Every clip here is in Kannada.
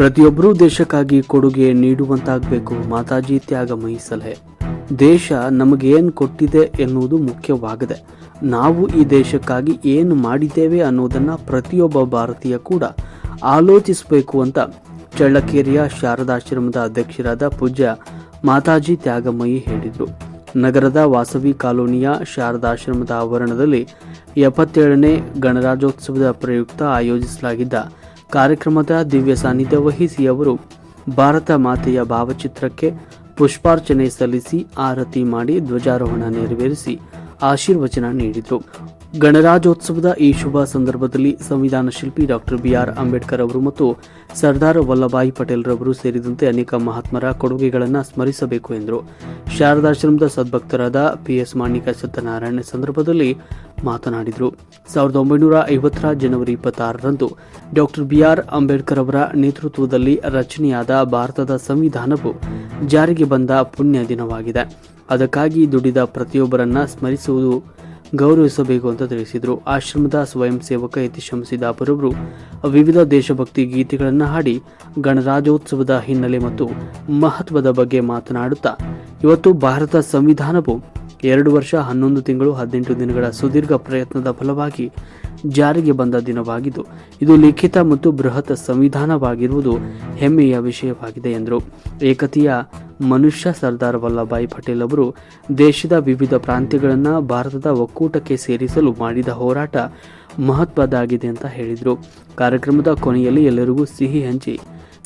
ಪ್ರತಿಯೊಬ್ಬರೂ ದೇಶಕ್ಕಾಗಿ ಕೊಡುಗೆ ನೀಡುವಂತಾಗಬೇಕು. ಮಾತಾಜಿ ತ್ಯಾಗಮಯಿ ಸಲಹೆ. ದೇಶ ನಮಗೇನು ಕೊಟ್ಟಿದೆ ಎನ್ನುವುದು ಮುಖ್ಯವಾಗದೆ, ನಾವು ಈ ದೇಶಕ್ಕಾಗಿ ಏನು ಮಾಡಿದ್ದೇವೆ ಅನ್ನೋದನ್ನು ಪ್ರತಿಯೊಬ್ಬ ಭಾರತೀಯ ಕೂಡ ಆಲೋಚಿಸಬೇಕು ಅಂತ ಚಳ್ಳಕೆರೆಯ ಶಾರದಾಶ್ರಮದ ಅಧ್ಯಕ್ಷರಾದ ಪೂಜ್ಯ ಮಾತಾಜಿ ತ್ಯಾಗಮಯಿ ಹೇಳಿದರು. ನಗರದ ವಾಸವಿ ಕಾಲೋನಿಯ ಶಾರದಾಶ್ರಮದ ಆವರಣದಲ್ಲಿ 77ನೇ ಗಣರಾಜ್ಯೋತ್ಸವದ ಪ್ರಯುಕ್ತ ಆಯೋಜಿಸಲಾಗಿದ್ದ ಕಾರ್ಯಕ್ರಮದ ದಿವ್ಯ ಸಾನ್ನಿಧ್ಯ ವಹಿಸಿ ಅವರು ಭಾರತ ಮಾತೆಯ ಭಾವಚಿತ್ರಕ್ಕೆ ಪುಷ್ಪಾರ್ಚನೆ ಸಲ್ಲಿಸಿ ಆರತಿ ಮಾಡಿ ಧ್ವಜಾರೋಹಣ ನೆರವೇರಿಸಿ ಆಶೀರ್ವಚನ ನೀಡಿದರು. ಗಣರಾಜ್ಯೋತ್ಸವದ ಈ ಶುಭ ಸಂದರ್ಭದಲ್ಲಿ ಸಂವಿಧಾನ ಶಿಲ್ಪಿ ಡಾಕ್ಟರ್ BR ಅಂಬೇಡ್ಕರ್ ಅವರು ಮತ್ತು ಸರ್ದಾರ್ ವಲ್ಲಭಾಯಿ ಪಟೇಲ್ ರವರು ಸೇರಿದಂತೆ ಅನೇಕ ಮಹಾತ್ಮರ ಕೊಡುಗೆಗಳನ್ನು ಸ್ಮರಿಸಬೇಕು ಎಂದರು. ಶಾರದಾಶ್ರಮದ ಸದ್ಭಕ್ತರಾದ PS ಮಾಣಿಕ ಸತ್ಯನಾರಾಯಣ ಸಂದರ್ಭದಲ್ಲಿ ಮಾತನಾಡಿದರು. 1950ರ ಜನವರಿ 26ರಂದು ಡಾಕ್ಟರ್ BR ಅಂಬೇಡ್ಕರ್ ಅವರ ನೇತೃತ್ವದಲ್ಲಿ ರಚನೆಯಾದ ಭಾರತದ ಸಂವಿಧಾನವು ಜಾರಿಗೆ ಬಂದ ಪುಣ್ಯ ದಿನವಾಗಿದೆ. ಅದಕ್ಕಾಗಿ ದುಡಿದ ಪ್ರತಿಯೊಬ್ಬರನ್ನ ಸ್ಮರಿಸುವುದು, ಗೌರವಿಸಬೇಕು ಅಂತ ತಿಳಿಸಿದರು. ಆಶ್ರಮದ ಸ್ವಯಂ ಸೇವಕ ಯತೀಶ್ ಸಿದ್ದಾಪುರವರು ವಿವಿಧ ದೇಶಭಕ್ತಿ ಗೀತೆಗಳನ್ನು ಹಾಡಿ ಗಣರಾಜ್ಯೋತ್ಸವದ ಹಿನ್ನೆಲೆ ಮತ್ತು ಮಹತ್ವದ ಬಗ್ಗೆ ಮಾತನಾಡುತ್ತಾ, ಇವತ್ತು ಭಾರತ ಸಂವಿಧಾನವು 2 ವರ್ಷ 11 ತಿಂಗಳು 18 ದಿನಗಳ ಸುದೀರ್ಘ ಪ್ರಯತ್ನದ ಫಲವಾಗಿ ಜಾರಿಗೆ ಬಂದ ದಿನವಾಗಿದ್ದು, ಇದು ಲಿಖಿತ ಮತ್ತು ಬೃಹತ್ ಸಂವಿಧಾನವಾಗಿರುವುದು ಹೆಮ್ಮೆಯ ವಿಷಯವಾಗಿದೆ ಎಂದರು. ಏಕತೆಯ ಮನುಷ್ಯ ಸರ್ದಾರ್ ವಲ್ಲಭಾಯಿ ಪಟೇಲ್ ಅವರು ದೇಶದ ವಿವಿಧ ಪ್ರಾಂತ್ಯಗಳನ್ನು ಭಾರತದ ಒಕ್ಕೂಟಕ್ಕೆ ಸೇರಿಸಲು ಮಾಡಿದ ಹೋರಾಟ ಮಹತ್ವದ್ದಾಗಿದೆ ಅಂತ ಹೇಳಿದರು. ಕಾರ್ಯಕ್ರಮದ ಕೊನೆಯಲ್ಲಿ ಎಲ್ಲರಿಗೂ ಸಿಹಿ ಹಂಚಿ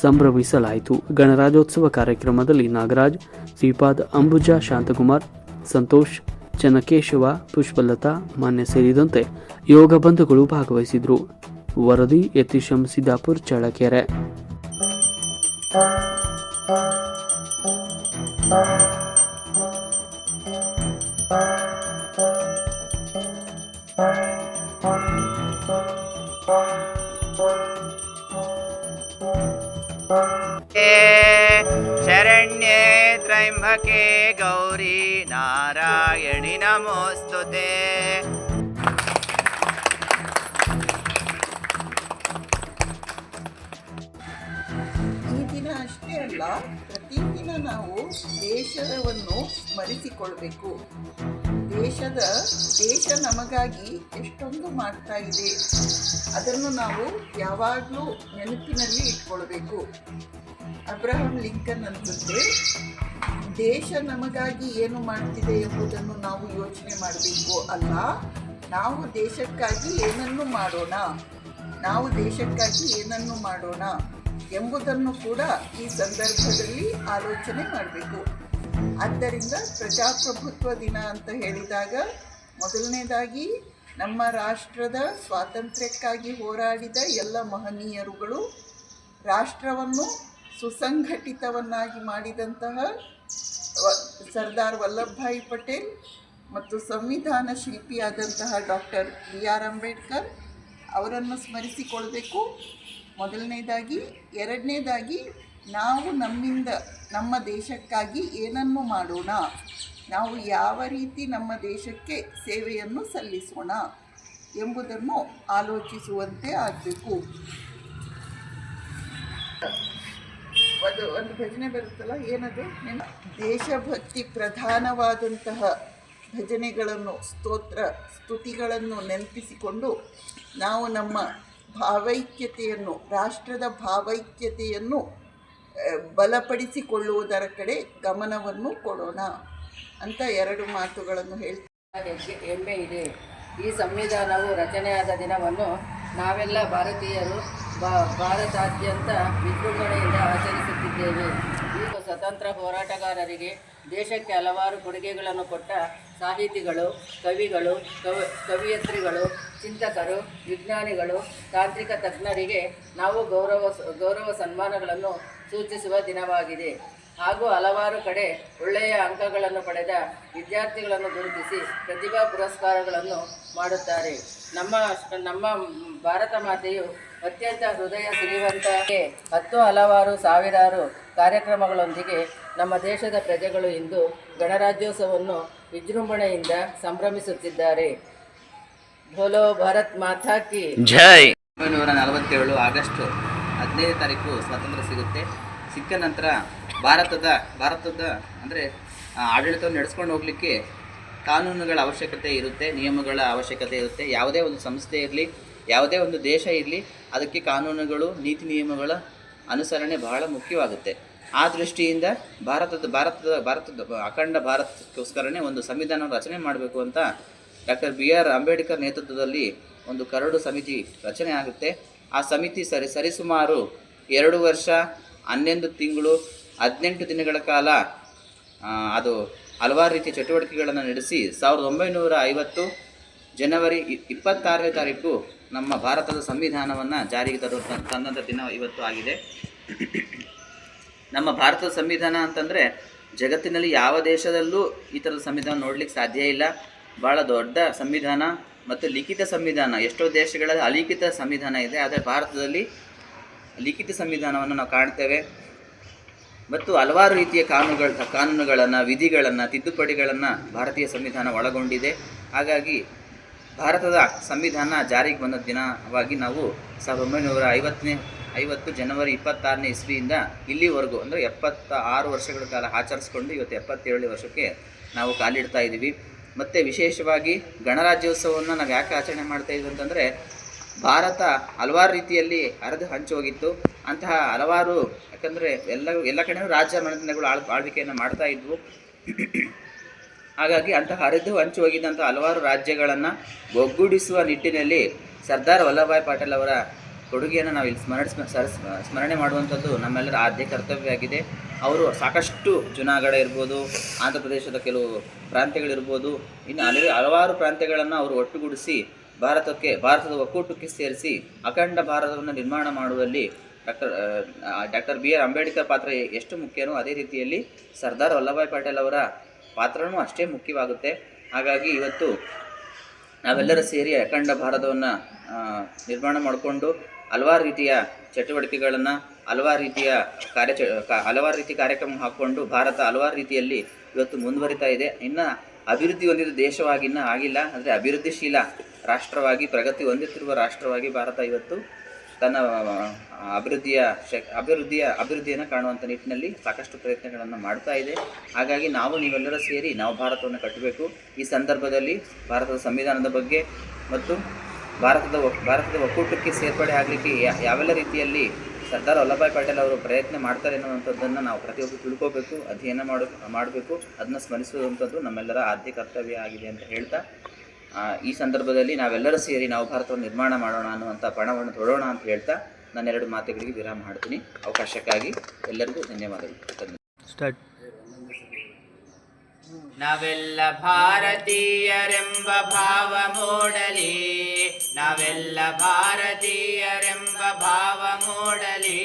ಸಂಭ್ರಮಿಸಲಾಯಿತು. ಗಣರಾಜ್ಯೋತ್ಸವ ಕಾರ್ಯಕ್ರಮದಲ್ಲಿ ನಾಗರಾಜ್, ಶ್ರೀಪಾದ್, ಅಂಬುಜಾ, ಶಾಂತಕುಮಾರ್, ಸಂತೋಷ್, ಚನ್ನಕೇಶವ, ಪುಷ್ಪಲತಾ, ಮಾನ್ಯ ಸೇರಿದಂತೆ ಯೋಗ ಬಂಧುಗಳು ಭಾಗವಹಿಸಿದರು. ವರದಿ ಯತೀಶ್ ಸಿದ್ದಾಪುರ್, ಚಳ್ಳಕೆರೆ. ಶರಣ್ಯೇ ತ್ರಯಂಬಕೆ ಗೌರಿ ನಾರಾಯಣಿ ನಮೋಸ್ತುತೆ. ಈ ದಿನ ಅಷ್ಟೇ ಅಲ್ಲ, ಪ್ರತಿದಿನ ನಾವು ದೇಶವನ್ನು ಸ್ಮರಿಸಿಕೊಳ್ಬೇಕು. ದೇಶ ನಮಗಾಗಿ ಎಷ್ಟೊಂದು ಮಾಡ್ತಾ ಇದೆ, ಅದನ್ನು ನಾವು ಯಾವಾಗಲೂ ನೆನಪಿನಲ್ಲಿ ಇಟ್ಕೊಳ್ಬೇಕು. ಅಬ್ರಹಂ ಲಿಂಕನ್ ಅನ್ಸುತ್ತೆ, ದೇಶ ನಮಗಾಗಿ ಏನು ಮಾಡ್ತಿದೆ ಎಂಬುದನ್ನು ನಾವು ಯೋಚನೆ ಮಾಡಬೇಕು ಅಲ್ಲ, ನಾವು ದೇಶಕ್ಕಾಗಿ ಏನನ್ನು ಮಾಡೋಣ ಎಂಬುದನ್ನು ಕೂಡ ಈ ಸಂದರ್ಭದಲ್ಲಿ ಆಲೋಚನೆ ಮಾಡಬೇಕು. ಆದ್ದರಿಂದ ಪ್ರಜಾಪ್ರಭುತ್ವ ದಿನ ಅಂತ ಹೇಳಿದಾಗ ಮೊದಲನೇದಾಗಿ ನಮ್ಮ ರಾಷ್ಟ್ರದ ಸ್ವಾತಂತ್ರ್ಯಕ್ಕಾಗಿ ಹೋರಾಡಿದ ಎಲ್ಲ ಮಹನೀಯರುಗಳು, ರಾಷ್ಟ್ರವನ್ನು ಸುಸಂಘಟಿತವನ್ನಾಗಿ ಮಾಡಿದಂತಹ ಸರ್ದಾರ್ ವಲ್ಲಭಭಾಯಿ ಪಟೇಲ್ ಮತ್ತು ಸಂವಿಧಾನ ಶಿಲ್ಪಿಯಾದಂತಹ ಡಾಕ್ಟರ್ BR ಅಂಬೇಡ್ಕರ್ ಅವರನ್ನು ಸ್ಮರಿಸಿಕೊಳ್ಬೇಕು ಮೊದಲನೇದಾಗಿ. ಎರಡನೇದಾಗಿ ನಾವು ನಮ್ಮ ದೇಶಕ್ಕಾಗಿ ಏನನ್ನು ಮಾಡೋಣ, ನಾವು ಯಾವ ರೀತಿ ನಮ್ಮ ದೇಶಕ್ಕೆ ಸೇವೆಯನ್ನು ಸಲ್ಲಿಸೋಣ ಎಂಬುದನ್ನು ಆಲೋಚಿಸುವಂತೆ ಆಗಬೇಕು. ಒಂದು ಭಜನೆ ಬರುತ್ತಲ್ಲ, ಏನದು, ದೇಶಭಕ್ತಿ ಪ್ರಧಾನವಾದಂತಹ ಭಜನೆಗಳನ್ನು, ಸ್ತುತಿಗಳನ್ನು ನೆನಪಿಸಿಕೊಂಡು ನಾವು ನಮ್ಮ ಭಾವೈಕ್ಯತೆಯನ್ನು, ರಾಷ್ಟ್ರದ ಭಾವೈಕ್ಯತೆಯನ್ನು ಬಲಪಡಿಸಿಕೊಳ್ಳುವುದರ ಕಡೆ ಗಮನವನ್ನು ಕೊಡೋಣ ಅಂತ 2 ಮಾತುಗಳನ್ನು ಹೇಳ್ತಾರೆ. ಹೆಮ್ಮೆ ಇದೆ. ಈ ಸಂವಿಧಾನವು ರಚನೆಯಾದ ದಿನವನ್ನು ನಾವೆಲ್ಲ ಭಾರತೀಯರು ಭಾರತಾದ್ಯಂತ ವಿಜೃಂಭಣೆಯಿಂದ ಆಚರಿಸುತ್ತಿದ್ದೇವೆ. ಈಗ ಸ್ವತಂತ್ರ ಹೋರಾಟಗಾರರಿಗೆ ದೇಶಕ್ಕೆ ಹಲವಾರು ಕೊಡುಗೆಗಳನ್ನು ಕೊಟ್ಟ ಸಾಹಿತಿಗಳು, ಕವಿಗಳು, ಕವಿಯತ್ರಿಗಳು, ಚಿಂತಕರು, ವಿಜ್ಞಾನಿಗಳು, ತಾಂತ್ರಿಕ ತಜ್ಞರಿಗೆ ನಾವು ಗೌರವ ಸನ್ಮಾನಗಳನ್ನು ಸೂಚಿಸುವ ದಿನವಾಗಿದೆ. ಹಾಗೂ ಹಲವಾರು ಕಡೆ ಒಳ್ಳೆಯ ಅಂಕಗಳನ್ನು ಪಡೆದ ವಿದ್ಯಾರ್ಥಿಗಳನ್ನು ಗುರುತಿಸಿ ಪ್ರತಿಭಾ ಪುರಸ್ಕಾರಗಳನ್ನು ಮಾಡುತ್ತಾರೆ. ನಮ್ಮ ಭಾರತ ಮಾತೆಯು ಅತ್ಯಂತ ಹೃದಯ ಸಿರಿವಂತಕ್ಕೆ ಹಲವಾರು ಸಾವಿರಾರು ಕಾರ್ಯಕ್ರಮಗಳೊಂದಿಗೆ ನಮ್ಮ ದೇಶದ ಪ್ರಜೆಗಳು ಇಂದು ಗಣರಾಜ್ಯೋತ್ಸವವನ್ನು ವಿಜೃಂಭಣೆಯಿಂದ ಸಂಭ್ರಮಿಸುತ್ತಿದ್ದಾರೆ. ಬೋಲೋ ಭಾರತ್ ಮಾತಾ ಕಿ ಜೈ. 1947 ಆಗಸ್ಟ್ 15ನೇ ತಾರೀಕು ಸ್ವಾತಂತ್ರ್ಯ ಸಿಗುತ್ತೆ. ಸಿಕ್ಕ ನಂತರ ಭಾರತದ ಅಂದರೆ ಆಡಳಿತವನ್ನು ನಡೆಸ್ಕೊಂಡು ಹೋಗಲಿಕ್ಕೆ ಕಾನೂನುಗಳ ಅವಶ್ಯಕತೆ ಇರುತ್ತೆ, ನಿಯಮಗಳ ಅವಶ್ಯಕತೆ ಇರುತ್ತೆ. ಯಾವುದೇ ಒಂದು ಸಂಸ್ಥೆ ಇರಲಿ, ಯಾವುದೇ ಒಂದು ದೇಶ ಇರಲಿ, ಅದಕ್ಕೆ ಕಾನೂನುಗಳು, ನೀತಿ ನಿಯಮಗಳ ಅನುಸರಣೆ ಬಹಳ ಮುಖ್ಯವಾಗುತ್ತೆ. ಆ ದೃಷ್ಟಿಯಿಂದ ಭಾರತದ ಅಖಂಡ ಭಾರತಕ್ಕೋಸ್ಕರನೇ ಒಂದು ಸಂವಿಧಾನ ರಚನೆ ಮಾಡಬೇಕು ಅಂತ ಡಾಕ್ಟರ್ BR ಅಂಬೇಡ್ಕರ್ ನೇತೃತ್ವದಲ್ಲಿ ಒಂದು ಕರಡು ಸಮಿತಿ ರಚನೆ ಆಗುತ್ತೆ. ಆ ಸಮಿತಿ ಸರಿಸುಮಾರು 2 ವರ್ಷ 11 ತಿಂಗಳು 18 ದಿನಗಳ ಕಾಲ ಅದು ಹಲವಾರು ರೀತಿಯ ಚಟುವಟಿಕೆಗಳನ್ನು ನಡೆಸಿ 1950 ಜನವರಿ 26ನೇ ತಾರೀಕು ನಮ್ಮ ಭಾರತದ ಸಂವಿಧಾನವನ್ನು ಜಾರಿಗೆ ತಂದಂಥ ದಿನ ಇವತ್ತು ಆಗಿದೆ. ನಮ್ಮ ಭಾರತದ ಸಂವಿಧಾನ ಅಂತಂದರೆ ಜಗತ್ತಿನಲ್ಲಿ ಯಾವ ದೇಶದಲ್ಲೂ ಈ ಥರದ ಸಂವಿಧಾನ ನೋಡಲಿಕ್ಕೆ ಸಾಧ್ಯ ಇಲ್ಲ. ಭಾಳ ದೊಡ್ಡ ಸಂವಿಧಾನ ಮತ್ತು ಲಿಖಿತ ಸಂವಿಧಾನ. ಎಷ್ಟೋ ದೇಶಗಳಲ್ಲಿ ಅಲಿಖಿತ ಸಂವಿಧಾನ ಇದೆ, ಆದರೆ ಭಾರತದಲ್ಲಿ ಲಿಖಿತ ಸಂವಿಧಾನವನ್ನು ನಾವು ಕಾಣ್ತೇವೆ. ಮತ್ತು ಹಲವಾರು ರೀತಿಯ ಕಾನೂನುಗಳನ್ನು, ವಿಧಿಗಳನ್ನು, ತಿದ್ದುಪಡಿಗಳನ್ನು ಭಾರತೀಯ ಸಂವಿಧಾನ ಒಳಗೊಂಡಿದೆ. ಹಾಗಾಗಿ ಭಾರತದ ಸಂವಿಧಾನ ಜಾರಿಗೆ ಬಂದ ದಿನವಾಗಿ ನಾವು 1950 ಜನವರಿ 26ನೇ ಇಸ್ವಿಯಿಂದ ಇಲ್ಲಿವರೆಗೂ ಅಂದರೆ 76 ವರ್ಷಗಳ ಕಾಲ ಆಚರಿಸ್ಕೊಂಡು ಇವತ್ತು 77ನೇ ವರ್ಷಕ್ಕೆ ನಾವು ಕಾಲಿಡ್ತಾ ಇದ್ದೀವಿ. ಮತ್ತು ವಿಶೇಷವಾಗಿ ಗಣರಾಜ್ಯೋತ್ಸವವನ್ನು ನಾವು ಯಾಕೆ ಆಚರಣೆ ಮಾಡ್ತಾ ಇದ್ವಿ ಅಂತಂದರೆ, ಭಾರತ ಹಲವಾರು ರೀತಿಯಲ್ಲಿ ಹರಿದು ಹಂಚಿ ಹೋಗಿತ್ತು. ಅಂತಹ ಹಲವಾರು, ಯಾಕಂದರೆ ಎಲ್ಲ ಕಡೆಯೂ ರಾಜ್ಯ ಮನೆತನಗಳು ಆಳ್ವಿಕೆಯನ್ನು ಮಾಡ್ತಾ ಇದ್ವು. ಹಾಗಾಗಿ ಅಂತಹ ಹರಿದು ಹಂಚಿ ಹೋಗಿದ್ದಂಥ ಹಲವಾರು ರಾಜ್ಯಗಳನ್ನು ಒಗ್ಗೂಡಿಸುವ ನಿಟ್ಟಿನಲ್ಲಿ ಸರ್ದಾರ್ ವಲ್ಲಭಭಾಯ್ ಪಟೇಲ್ ಅವರ ಕೊಡುಗೆಯನ್ನು ನಾವು ಇಲ್ಲಿ ಸ್ಮರಣೆ ಮಾಡುವಂಥದ್ದು ನಮ್ಮೆಲ್ಲರ ಆದ್ಯ ಕರ್ತವ್ಯ ಆಗಿದೆ. ಅವರು ಸಾಕಷ್ಟು ಜುನಾಗಢ ಇರ್ಬೋದು, ಆಂಧ್ರ ಪ್ರದೇಶದ ಕೆಲವು ಪ್ರಾಂತ್ಯಗಳಿರ್ಬೋದು, ಇನ್ನು ಹಲವಾರು ಪ್ರಾಂತ್ಯಗಳನ್ನು ಅವರು ಒಟ್ಟುಗೂಡಿಸಿ ಭಾರತದ ಒಕ್ಕೂಟಕ್ಕೆ ಸೇರಿಸಿ ಅಖಂಡ ಭಾರತವನ್ನು ನಿರ್ಮಾಣ ಮಾಡುವಲ್ಲಿ ಡಾಕ್ಟರ್ BR ಅಂಬೇಡ್ಕರ್ ಪಾತ್ರ ಎಷ್ಟು ಮುಖ್ಯನೋ ಅದೇ ರೀತಿಯಲ್ಲಿ ಸರ್ದಾರ್ ವಲ್ಲಭಭಾಯ್ ಪಟೇಲ್ ಅವರ ಪಾತ್ರವೂ ಅಷ್ಟೇ ಮುಖ್ಯವಾಗುತ್ತೆ. ಹಾಗಾಗಿ ಇವತ್ತು ನಾವೆಲ್ಲರೂ ಸೇರಿ ಅಖಂಡ ಭಾರತವನ್ನು ನಿರ್ಮಾಣ ಮಾಡಿಕೊಂಡು ಹಲವಾರು ರೀತಿಯ ಚಟುವಟಿಕೆಗಳನ್ನು, ಹಲವಾರು ರೀತಿಯ ಕಾರ್ಯಕ್ರಮ ಹಾಕ್ಕೊಂಡು ಭಾರತ ಹಲವಾರು ರೀತಿಯಲ್ಲಿ ಇವತ್ತು ಮುಂದುವರಿತಾ ಇದೆ. ಇನ್ನು ಅಭಿವೃದ್ಧಿ ಹೊಂದಿದ ದೇಶವಾಗಿ ಇನ್ನೂ ಆಗಿಲ್ಲ, ಅಂದರೆ ಅಭಿವೃದ್ಧಿಶೀಲ ರಾಷ್ಟ್ರವಾಗಿ, ಪ್ರಗತಿ ಹೊಂದುತ್ತಿರುವ ರಾಷ್ಟ್ರವಾಗಿ ಭಾರತ ಇವತ್ತು ತನ್ನ ಅಭಿವೃದ್ಧಿಯನ್ನು ಕಾಣುವಂಥ ನಿಟ್ಟಿನಲ್ಲಿ ಸಾಕಷ್ಟು ಪ್ರಯತ್ನಗಳನ್ನು ಮಾಡ್ತಾ ಇದೆ. ಹಾಗಾಗಿ ನೀವೆಲ್ಲರೂ ಸೇರಿ ನಾವು ಭಾರತವನ್ನು ಕಟ್ಟಬೇಕು. ಈ ಸಂದರ್ಭದಲ್ಲಿ ಭಾರತದ ಸಂವಿಧಾನದ ಬಗ್ಗೆ ಮತ್ತು ಭಾರತದ ಒಕ್ಕೂಟಕ್ಕೆ ಸೇರ್ಪಡೆ ಆಗಲಿಕ್ಕೆ ಯಾವೆಲ್ಲ ರೀತಿಯಲ್ಲಿ ಸರ್ದಾರ್ ವಲ್ಲಭಭಾಯ್ ಪಟೇಲ್ ಅವರು ಪ್ರಯತ್ನ ಮಾಡ್ತಾರೆ ಅನ್ನುವಂಥದ್ದನ್ನು ನಾವು ಪ್ರತಿಯೊಬ್ಬರು ತಿಳ್ಕೋಬೇಕು, ಅಧ್ಯಯನ ಮಾಡಬೇಕು, ಅದನ್ನು ಸ್ಮರಿಸುವಂಥದ್ದು ನಮ್ಮೆಲ್ಲರ ಆದ್ಯ ಕರ್ತವ್ಯ ಆಗಿದೆ ಅಂತ ಹೇಳ್ತಾ, ಈ ಸಂದರ್ಭದಲ್ಲಿ ನಾವೆಲ್ಲರೂ ಸೇರಿ ನಾವು ಭಾರತವನ್ನು ನಿರ್ಮಾಣ ಮಾಡೋಣ ಅನ್ನುವಂಥ ಪಣವನ್ನು ತೊಡೋಣ ಅಂತ ಹೇಳ್ತಾ ನಾನು 2 ಮಾತುಗಳಿಗೆ ವಿರಾಮ ಮಾಡ್ತೀನಿ. ಅವಕಾಶಕ್ಕಾಗಿ ಎಲ್ಲರಿಗೂ ಧನ್ಯವಾದಗಳು. ಸ್ಟಾರ್ಟ್. ನಾವೆಲ್ಲ ಭಾರತೀಯರೆಂಬ ಭಾವ ಮೂಡಲಿ, ನಾವೆಲ್ಲ ಭಾರತೀಯರೆಂಬ ಭಾವ ಮೂಡಲಿ,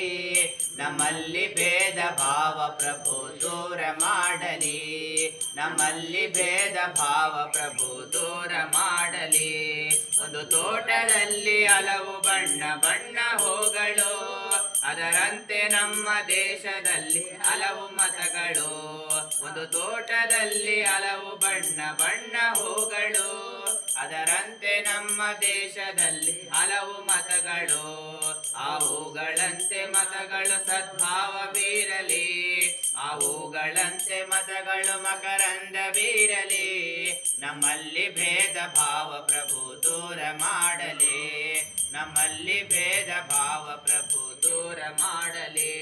ನಮ್ಮಲ್ಲಿ ಭೇದ ಭಾವ ಪ್ರಭು ದೂರ ಮಾಡಲಿ, ನಮ್ಮಲ್ಲಿ ಭೇದ ಭಾವ ಪ್ರಭು ದೂರ ಮಾಡಲಿ. ಒಂದು ತೋಟದಲ್ಲಿ ಹಲವು ಬಣ್ಣ ಬಣ್ಣ ಹೂಗಳು, ಅದರಂತೆ ನಮ್ಮ ದೇಶದಲ್ಲಿ ಹಲವು ಮತಗಳು. ಒಂದು ತೋಟದಲ್ಲಿ ಹಲವು ಬಣ್ಣ ಬಣ್ಣ ಹೂಗಳು, ಅದರಂತೆ ನಮ್ಮ ದೇಶದಲ್ಲಿ ಹಲವು ಮತಗಳು. ಆ ಹೂಗಳಂತೆ ಮತಗಳು ಸದ್ಭಾವ ಬೀರಲಿ, ಆ ಹೂಗಳಂತೆ ಮತಗಳು ಮಕರಂದ ಬೀರಲಿ, ನಮ್ಮಲ್ಲಿ ಭೇದ ಭಾವ ಪ್ರಭು ದೂರ ಮಾಡಲಿ, ನಮ್ಮಲ್ಲಿ ಭೇದ ಭಾವ ಪ್ರಭು ದೂರ ಮಾಡಲಿ.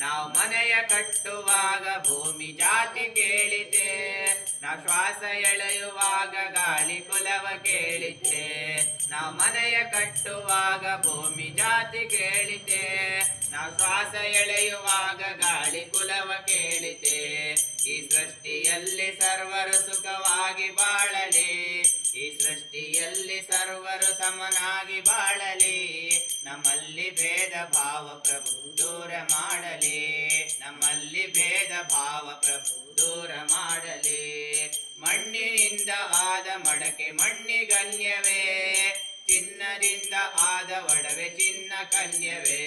ನಾವು ಮನೆಯ ಕಟ್ಟುವಾಗ ಭೂಮಿ ಜಾತಿ ಕೇಳಿತೆ, ನಾವು ಶ್ವಾಸ ಎಳೆಯುವಾಗ ಗಾಳಿ ಕುಲವ ಕೇಳಿತೆ. ನಾವು ಮನೆಯ ಕಟ್ಟುವಾಗ ಭೂಮಿ ಜಾತಿ ಕೇಳಿತೆ, ನಾವು ಶ್ವಾಸ ಎಳೆಯುವಾಗ ಗಾಳಿ ಕುಲವ ಕೇಳಿತೆ. ಈ ಸೃಷ್ಟಿಯಲ್ಲಿ ಸರ್ವರು ಸುಖವಾಗಿ ಬಾಳಲಿ, ಈ ಸೃಷ್ಟಿಯಲ್ಲಿ ಸರ್ವರು ಸಮನಾಗಿ ಬಾಳಲಿ, ನಮ್ಮಲ್ಲಿ ಭೇದ ಭಾವ ಪ್ರಭು ದೂರ ಮಾಡಲಿ, ನಮ್ಮಲ್ಲಿ ಭೇದ ಭಾವ ಪ್ರಭು ದೂರ ಮಾಡಲಿ. ಮಣ್ಣಿನಿಂದ ಆದ ಮಡಕೆ ಮಣ್ಣಿಗನ್ಯವೇ, ಚಿನ್ನದಿಂದ ಆದ ಒಡವೆ ಚಿನ್ನ ಕನ್ಯವೇ.